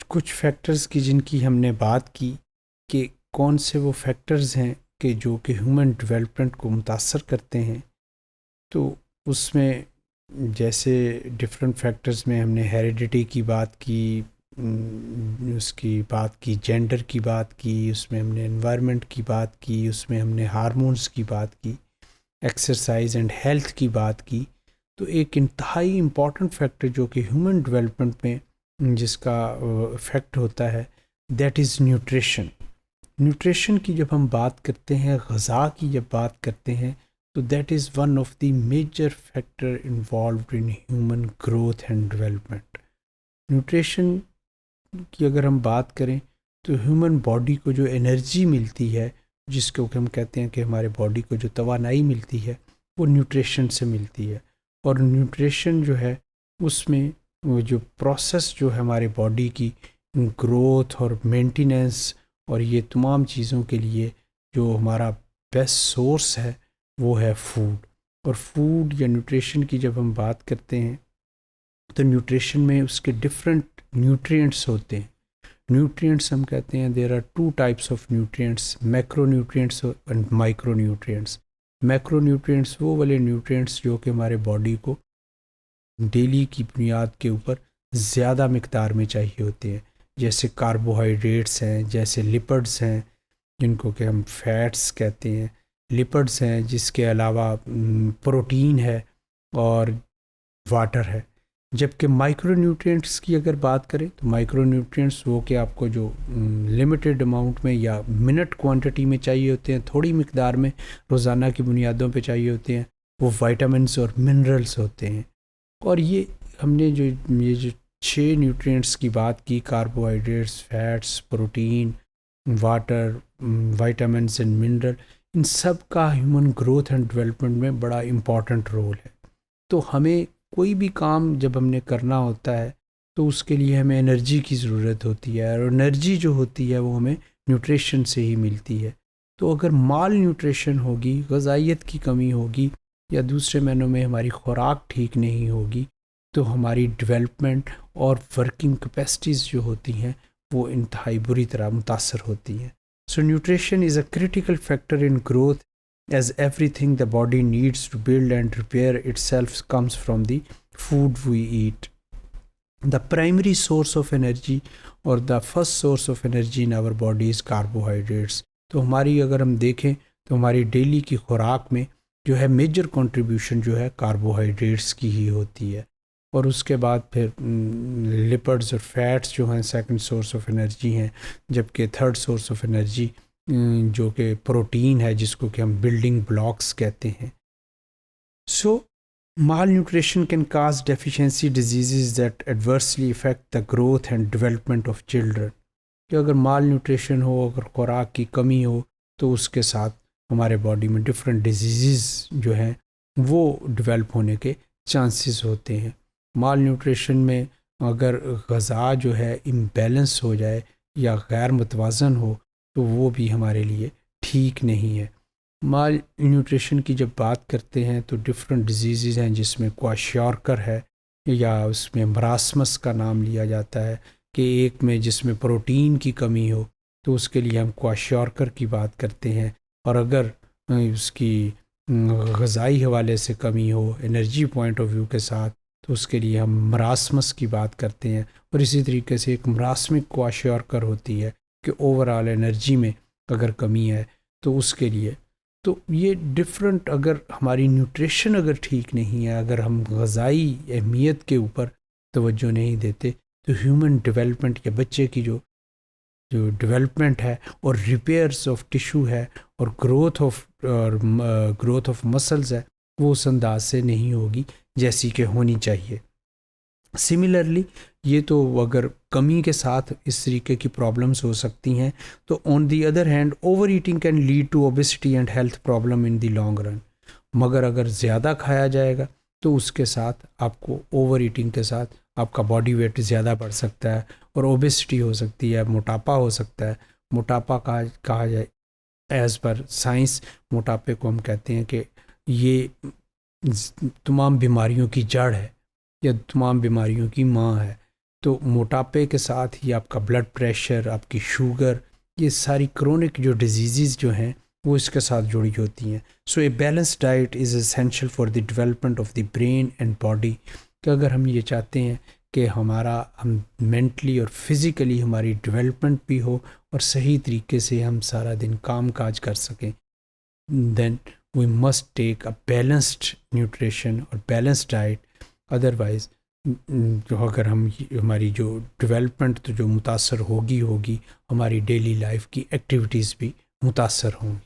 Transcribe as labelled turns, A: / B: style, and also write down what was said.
A: कुछ फैक्टर्स की जिनकी हमने बात की कि कौन से वो फैक्टर्स हैं कि जो कि ह्यूमन डेवलपमेंट को मुतासर करते हैं। तो उसमें जैसे डिफरेंट फैक्टर्स में हमने हेरिडिटी की बात की, उसकी बात की, जेंडर की बात की, उसमें हमने एनवायरनमेंट की बात की, उसमें हमने हार्मोन्स की बात की, एक्सरसाइज एंड हेल्थ की बात की। तो एक इंतहाई इम्पॉर्टेंट फैक्टर जो कि ह्यूमन डेवलपमेंट में जिसका इफ़ेक्ट होता है, दैट इज़ न्यूट्रिशन। न्यूट्रिशन की जब हम बात करते हैं, ग़ज़ा की जब बात करते हैं, तो that is one of the major factor involved in human growth and development. Nutrition की अगर हम बात करें तो ह्यूमन बॉडी को जो एनर्जी मिलती है, जिसको कि हम कहते हैं कि हमारे बॉडी को जो तवानाई मिलती है, वो न्यूट्रिशन से मिलती है। और न्यूट्रिशन जो है उसमें वो जो प्रोसेस जो है हमारे बॉडी की ग्रोथ और मेंटेनेंस और ये तमाम चीज़ों के लिए जो हमारा बेस्ट सोर्स है वो है फूड। और फूड या न्यूट्रिशन की जब हम बात करते हैं तो न्यूट्रिशन में उसके डिफरेंट न्यूट्रिएंट्स होते हैं। न्यूट्रिएंट्स हम कहते हैं there are two types of nutrients, macro nutrients and micro nutrients. Macro nutrients वो वाले न्यूट्रिएंट्स जो कि हमारे बॉडी को डेली की बुनियाद के ऊपर ज़्यादा मिकदार में चाहिए होते हैं, जैसे कार्बोहाइड्रेट्स हैं, जैसे लिपिड्स हैं जिनको कि हम फैट्स कहते हैं, लिपिड्स हैं जिसके अलावा प्रोटीन है और वाटर है। जबकि माइक्रो न्यूट्रिएंट्स की अगर बात करें तो माइक्रो न्यूट्रिएंट्स वो कि आपको जो लिमिटेड अमाउंट में या मिनट क्वांटिटी में चाहिए होते हैं, थोड़ी मिकदार में रोज़ाना की बुनियादों पे चाहिए होते हैं, वो विटामिन्स और मिनरल्स होते हैं। और ये हमने जो ये जो 6 न्यूट्रिएंट्स की बात की, carbohydrates, fats, protein, water, vitamins and mineral, इन सब का ह्यूमन ग्रोथ एंड डेवलपमेंट में बड़ा इम्पॉर्टेंट रोल है। तो हमें कोई भी काम जब हमने करना होता है तो उसके लिए हमें एनर्जी की ज़रूरत होती है, और एनर्जी जो होती है वो हमें न्यूट्रिशन से ही मिलती है। तो अगर माल न्यूट्रिशन होगी, ग़ज़ाइयत की कमी होगी, या दूसरे मायनों में हमारी खुराक ठीक नहीं होगी, तो हमारी डेवलपमेंट और वर्किंग कैपेसिटीज़ जो होती हैं वो इंतहाई बुरी तरह मुतासर होती हैं। So nutrition is a critical factor in growth, as everything the body needs to build and repair itself comes from the food we eat. The primary source of energy or the first source of energy in our body is carbohydrates. तो हमारी अगर हम देखें तो हमारी daily की खुराक में जो है मेजर कंट्रीब्यूशन जो है कार्बोहाइड्रेट्स की ही होती है, और उसके बाद फिर लिपिड्स और फैट्स जो हैं सेकंड सोर्स ऑफ एनर्जी हैं, जबकि थर्ड सोर्स ऑफ एनर्जी जो कि प्रोटीन है, जिसको कि हम बिल्डिंग ब्लॉक्स कहते हैं। So malnutrition can cause deficiency disease that adversely affect the growth and development of children. कि अगर माल न्यूट्रिशन हो, अगर खुराक की कमी हो, तो उसके साथ हमारे बॉडी में डिफरेंट डिजीज़ जो हैं वो डेवलप होने के चांसेस होते हैं। माल न्यूट्रिशन में अगर ग़ज़ा जो है इम्बैलेंस हो जाए या गैर मुतवाज़न हो तो वो भी हमारे लिए ठीक नहीं है। माल न्यूट्रिशन की जब बात करते हैं तो डिफरेंट डिजीज़ हैं, जिसमें क्वाशियोरकर है, या उसमें मरासमस का नाम लिया जाता है कि एक में जिसमें प्रोटीन की कमी हो तो उसके लिए हम क्वाशियोरकर की बात करते हैं, और अगर उसकी ग़ज़ाई हवाले से कमी हो, एनर्जी पॉइंट ऑफ व्यू के साथ, तो उसके लिए हम मरासमस की बात करते हैं। और इसी तरीके से एक मरासमिक क्वाशियोरकर होती है कि ओवरऑल एनर्जी में अगर कमी है तो उसके लिए। तो ये डिफरेंट, अगर हमारी न्यूट्रिशन अगर ठीक नहीं है, अगर हम ग़ज़ाई अहमियत के ऊपर तवज्जो नहीं देते, तो ह्यूमन डेवलपमेंट या बच्चे की जो डेवलपमेंट है और रिपेयर्स ऑफ टिश्यू है और ग्रोथ ऑफ मसल्स है, वो उस अंदाज से नहीं होगी जैसी कि होनी चाहिए। सिमिलरली ये तो अगर कमी के साथ इस तरीके की प्रॉब्लम्स हो सकती हैं, तो on the other hand over eating can lead to obesity and health problem in the long run. मगर अगर ज़्यादा खाया जाएगा तो उसके साथ आपको ओवर ईटिंग के साथ आपका बॉडी वेट ज़्यादा बढ़ सकता है और ओबेसिटी हो सकती है, मोटापा हो सकता है। मोटापा कहा जाए एज़ पर साइंस, मोटापे को हम कहते हैं कि ये तमाम बीमारियों की जड़ है या तमाम बीमारियों की माँ है। तो मोटापे के साथ ही आपका ब्लड प्रेशर, आपकी शुगर, ये सारी क्रोनिक जो डिजीज़ जो हैं वो इसके साथ जुड़ी होती हैं। So a balance diet is essential for the development of the brain and body. कि अगर हम ये चाहते हैं कि हम मेंटली और फिज़िकली हमारी डेवलपमेंट भी हो और सही तरीके से हम सारा दिन काम काज कर सकें, then we must take a balanced nutrition और बैलेंस्ड डाइट। अदरवाइज़ जो अगर हमारी जो डेवलपमेंट तो जो मुतासर होगी, हमारी डेली लाइफ की एक्टिविटीज़ भी मुतासर होंगी।